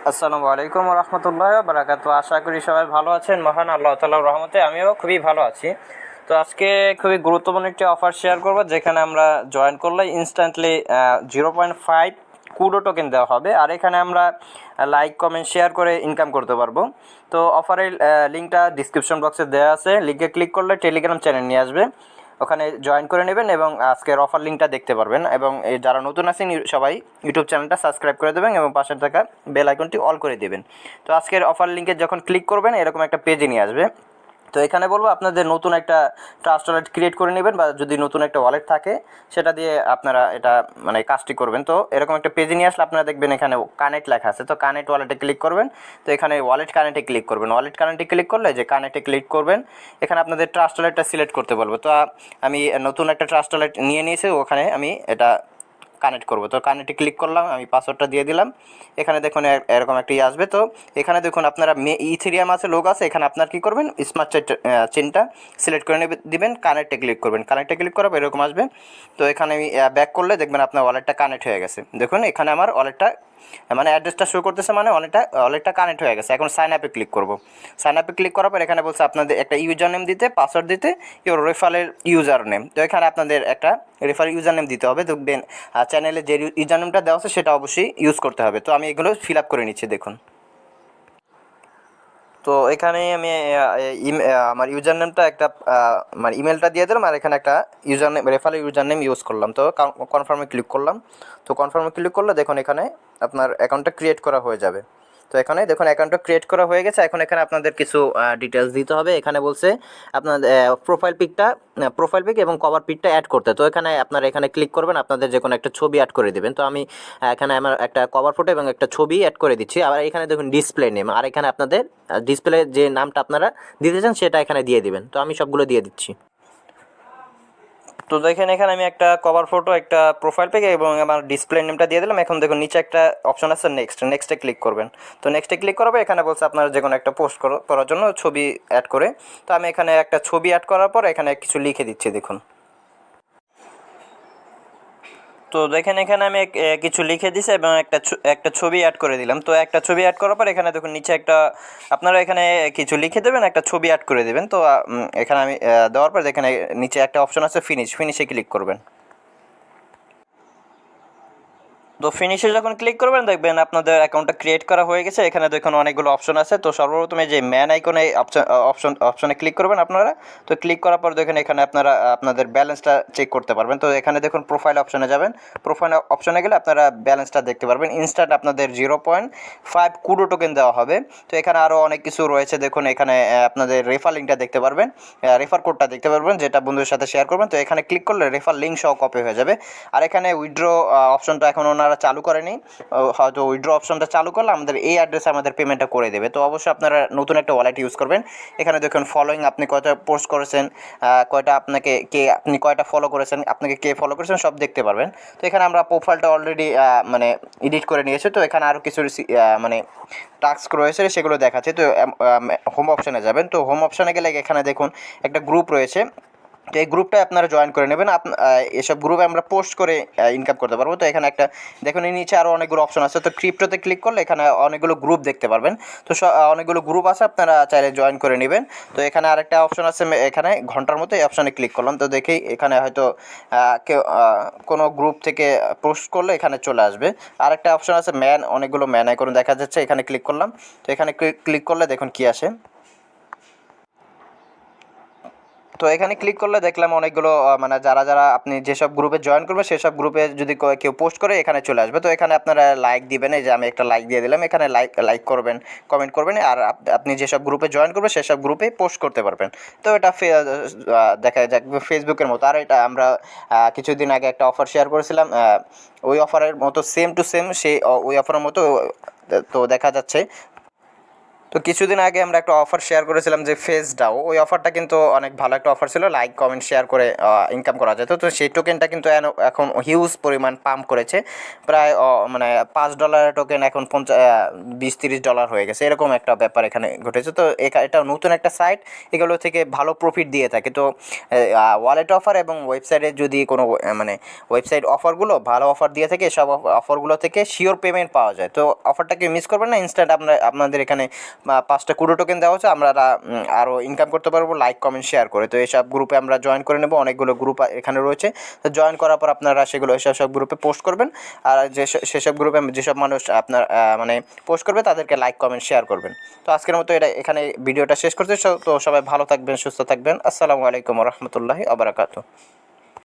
আসসালামু আলাইকুম ওয়া রাহমাতুল্লাহি ওয়া বারাকাতুহু। আশা করি সবাই ভালো আছেন। মহান আল্লাহ তাআলার রহমতে আমিও খুবই ভালো আছি। তো আজকে খুবই গুরুত্বপূর্ণ একটি অফার শেয়ার করব, যেখানে আমরা জয়েন করলে ইনস্ট্যান্টলি 0.5 কুডো টোকেন দেওয়া হবে, আর এখানে আমরা লাইক কমেন্ট শেয়ার করে ইনকাম করতে পারবো। তো অফারের লিঙ্কটা ডিসক্রিপশন বক্সে দেওয়া আছে, লিঙ্কে ক্লিক করলে টেলিগ্রাম চ্যানেল নিয়ে আসবে, ওখানে জয়েন করে নেবেন এবং আজকের অফার লিঙ্কটা দেখতে পারবেন। এবং যারা নতুন আছেন সবাই ইউটিউব চ্যানেলটা সাবস্ক্রাইব করে দেবেন এবং পাশে থাকা বেল আইকনটি অল করে দেবেন। তো আজকের অফার লিঙ্কে যখন ক্লিক করবেন এরকম একটা পেজে নিয়ে আসবে। তো এখানে বলবো আপনাদের নতুন একটা ট্রাস্ট ওয়ালেট ক্রিয়েট করে নেবেন, বা যদি নতুন একটা ওয়ালেট থাকে সেটা দিয়ে আপনারা এটা মানে কাজটি করবেন। তো এরকম একটা পেজে নিয়ে আসলে আপনারা দেখবেন এখানে কানেক্ট লেখা আছে, তো কানেক্ট ওয়ালেটে ক্লিক করবেন। তো এখানে ওয়ালেট কানেক্টে ক্লিক করবেন, ওয়ালেট কানেক্টে ক্লিক করলে যে কানেক্টে ক্লিক করবেন, এখানে আপনাদের ট্রাস্ট ওয়ালেটটা সিলেক্ট করতে বলবো। তো আমি নতুন একটা ট্রাস্ট ওয়ালেট নিয়ে নিয়েছি, ওখানে আমি এটা কানেক্ট করব। তো কানেক্টে ক্লিক করলাম, আমি পাসওয়ার্ডটা দিয়ে দিলাম। এখানে দেখুন এরকম একটা আসবে। তো এখানে দেখুন আপনারা ইথেরিয়াম আছে, লোক আছে, এখানে আপনার কী করবেন, স্মার্ট চেনটা সিলেক্ট করে দিবেন, কানেক্টে ক্লিক করবেন। কানেক্টে ক্লিক করার পর এরকম আসবে। তো এখানে আমি ব্যাক করলে দেখবেন আপনার ওয়ালেটটা কানেক্ট হয়ে গেছে। দেখুন এখানে আমার ওয়ালেটটা মানে অ্যাড্রেসটা শো করতেছে, মানে ওয়ালেটটা কানেক্ট হয়ে গেছে। এখন সাইন আপে ক্লিক করব। সাইন আপে ক্লিক করার পর এখানে বলছে আপনাদের একটা ইউজার নেম দিতে, পাসওয়ার্ড দিতে, ইউর রেফারের ইউজার নেম। তো এখানে আপনাদের একটা রেফারেল ইউজার নেম দিতে হবে। দেখবেন চ্যানেলে যে ইউজার নেমটা দেওয়া আছে সেটা অবশ্যই ইউজ করতে হবে। তো আমি এগুলো ফিল আপ করে নিচ্ছি, দেখুন। তো এখানে আমি আমার ইউজার নেমটা একটা মানে ইমেলটা দিয়ে দিলাম, আর এখানে একটা user name referral user name use করলাম। তো কনফার্মে ক্লিক করলাম। তো কনফার্মে ক্লিক করলে দেখুন এখানে আপনার অ্যাকাউন্টটা ক্রিয়েট করা হয়ে যাবে। তো এখানে দেখুন অ্যাকাউন্টটা ক্রিয়েট করা হয়ে গেছে। এখন এখানে আপনাদের কিছু ডিটেলস দিতে হবে। এখানে বলছে আপনার প্রোফাইল পিক এবং কভার পিকটা অ্যাড করতে। তো এখানে আপনারা এখানে ক্লিক করবেন, আপনাদের যে কোনো একটা ছবি অ্যাড করে দেবেন। তো আমি এখানে আমার একটা কভার ফটো এবং একটা ছবি অ্যাড করে দিচ্ছি। আবার এখানে দেখুন ডিসপ্লে নেম, আর এখানে আপনাদের ডিসপ্লে যে নামটা আপনারা দিতে চান সেটা এখানে দিয়ে দিবেন। তো আমি সবগুলো দিয়ে দিচ্ছি। তো দেখেন এখানে আমি একটা কভার ফটো, একটা প্রোফাইল পিক এবং আমার ডিসপ্লে নেমটা দিয়ে দিলাম। এখন দেখুন নিচে একটা অপশন আছে নেক্সটে ক্লিক করবেন। তো নেক্সটে ক্লিক করাবে এখানে বলছে আপনারা যে কোনো একটা পোস্ট করার জন্য ছবি অ্যাড করে। তো আমি এখানে একটা ছবি অ্যাড করার পর এখানে কিছু লিখে দিচ্ছি, দেখুন। তো দেখেন এখানে আমি কিছু লিখে দিছি এবং একটা ছবি অ্যাড করে দিলাম। তো একটা ছবি অ্যাড করার পর এখানে দেখুন নিচে একটা আপনারা এখানে কিছু লিখে দেবেন, একটা ছবি অ্যাড করে দেবেন। তো এখানে আমি দেওয়ার পর এখানে নিচে একটা অপশন আছে ফিনিশে ক্লিক করবেন। তো ফিনিশে যখন ক্লিক করবেন দেখবেন আপনাদের অ্যাকাউন্টটা ক্রিয়েট করা হয়ে গেছে। এখানে দেখুন অনেকগুলো অপশন আছে। তো সর্বপ্রথমে যে ম্যান আইকনে অপশনে ক্লিক করবেন আপনারা। তো ক্লিক করার পর দেখেন এখানে আপনারা আপনাদের ব্যালেন্সটা চেক করতে পারবেন। তো এখানে দেখুন প্রোফাইল অপশনে যাবেন। প্রোফাইল অপশনে গেলে আপনারা ব্যালেন্সটা দেখতে পারবেন। ইনস্ট্যান্ট আপনাদের 0.5 কুডো টোকেন দেওয়া হবে। তো এখানে আরও অনেক কিছু রয়েছে, দেখুন এখানে আপনাদের রেফার লিঙ্কটা দেখতে পারবেন, রেফার কোডটা দেখতে পারবেন, যেটা বন্ধুদের সাথে শেয়ার করবেন। তো এখানে ক্লিক করলে রেফার লিঙ্ক সহ কপি হয়ে যাবে। আর এখানে উইথড্র অপশনটা এখন ওনারা চালু করেনি, হয়তো উইথড্র অপশনটা চালু করলে আমাদের এই অ্যাড্রেসে আমাদের পেমেন্টটা করে দেবে। তো অবশ্যই আপনারা নতুন একটা ওয়ালেট ইউজ করবেন। এখানে দেখুন ফলোয়িং, আপনি কয়টা পোস্ট করেছেন, কয়টা আপনি কয়টা ফলো করেছেন, আপনাকে কে ফলো করেছেন সব দেখতে পারবেন। তো এখানে আমরা প্রোফাইলটা অলরেডি মানে এডিট করে নিয়েছি। তো এখানে আরও কিছু মানে টাস্ক রয়েছে সেগুলো দেখাচ্ছে। তো হোম অপশানে যাবেন। তো হোম অপশানে গেলে এখানে দেখুন একটা গ্রুপ রয়েছে। তো এই গ্রুপটায় আপনারা জয়েন করে নেবেন। এসব গ্রুপে আমরা পোস্ট করে ইনকাম করতে পারবো। তো এখানে একটা দেখুন এই নিচে আরও অনেকগুলো অপশন আছে। তো ক্রিপ্টোতে ক্লিক করলে এখানে অনেকগুলো গ্রুপ দেখতে পারবেন। তো অনেকগুলো গ্রুপ আছে, আপনারা চাইলে জয়েন করে নেবেন। তো এখানে আরেকটা অপশন আছে, এখানে ঘন্টার মতো এই অপশানে ক্লিক করলাম। তো দেখি এখানে হয়তো কেউ কোনো গ্রুপ থেকে পোস্ট করলে এখানে চলে আসবে। আরেকটা অপশন আছে অনেকগুলো ম্যান আইকন দেখা যাচ্ছে, এখানে ক্লিক করলাম। তো এখানে ক্লিক করলে দেখুন কী আসে। তো এখানে ক্লিক করলে দেখলাম অনেকগুলো মানে যারা আপনি যেসব গ্রুপে জয়েন করবেন সেসব গ্রুপে যদি কেউ পোস্ট করে এখানে চলে আসবে। তো এখানে আপনারা লাইক দিবেন, এই যে আমি একটা লাইক দিয়ে দিলাম। এখানে লাইক করবেন, কমেন্ট করবেন, আর আপনি যেসব গ্রুপে জয়েন করবেন সেসব গ্রুপে পোস্ট করতে পারবেন। তো এটা দেখা যাক ফেসবুকের মতো। আর এটা আমরা কিছুদিন আগে একটা অফার শেয়ার করেছিলাম, ওই অফারের মতো সেম টু সেম সেই ওই অফারের মতো। তো দেখা যাচ্ছে। তো তো কিছুদিন আগে আমরা একটা অফার শেয়ার করেছিলাম যে ফেস ডাও, ওই অফারটা কিন্তু অনেক ভালো একটা অফার ছিল, লাইক কমেন্ট শেয়ার করে ইনকাম করা যেত। তো সেই টোকেনটা কিন্তু এখন হিউজ পরিমাণ পাম্প করেছে, প্রায় মানে $5 টোকেন এখন $20-30 হয়ে গেছে, এরকম একটা ব্যাপার এখানে ঘটেছে। তো এটা নতুন একটা সাইট, এগুলো থেকে ভালো প্রফিট দিয়ে থাকে। তো ওয়ালেট অফার এবং ওয়েবসাইটে যদি কোনো মানে ওয়েবসাইট অফারগুলো ভালো অফার দিয়ে থাকে, সব অফারগুলো থেকে শিওর পেমেন্ট পাওয়া যায়। তো অফারটাকে মিস করবেন না, ইনস্ট্যান্ট আপনাদের এখানে 5টা কুডো টোকেন দেওয়া হচ্ছে, আমরা আরও ইনকাম করতে পারবো লাইক কমেন্ট শেয়ার করে। তো এইসব গ্রুপে আমরা জয়েন করে নেব, অনেকগুলো গ্রুপ এখানে রয়েছে। তো জয়েন করার পর আপনারা সেগুলো সব গ্রুপে পোস্ট করবেন, আর সেসব গ্রুপে যেসব মানুষ আপনার মানে পোস্ট করবে তাদেরকে লাইক কমেন্ট শেয়ার করবেন। তো আজকের মতো এখানে ভিডিওটা শেষ করতে। তো সবাই ভালো থাকবেন, সুস্থ থাকবেন। আসসালামু আলাইকুম রহমতুল্লাহি আবরাকাতুহ।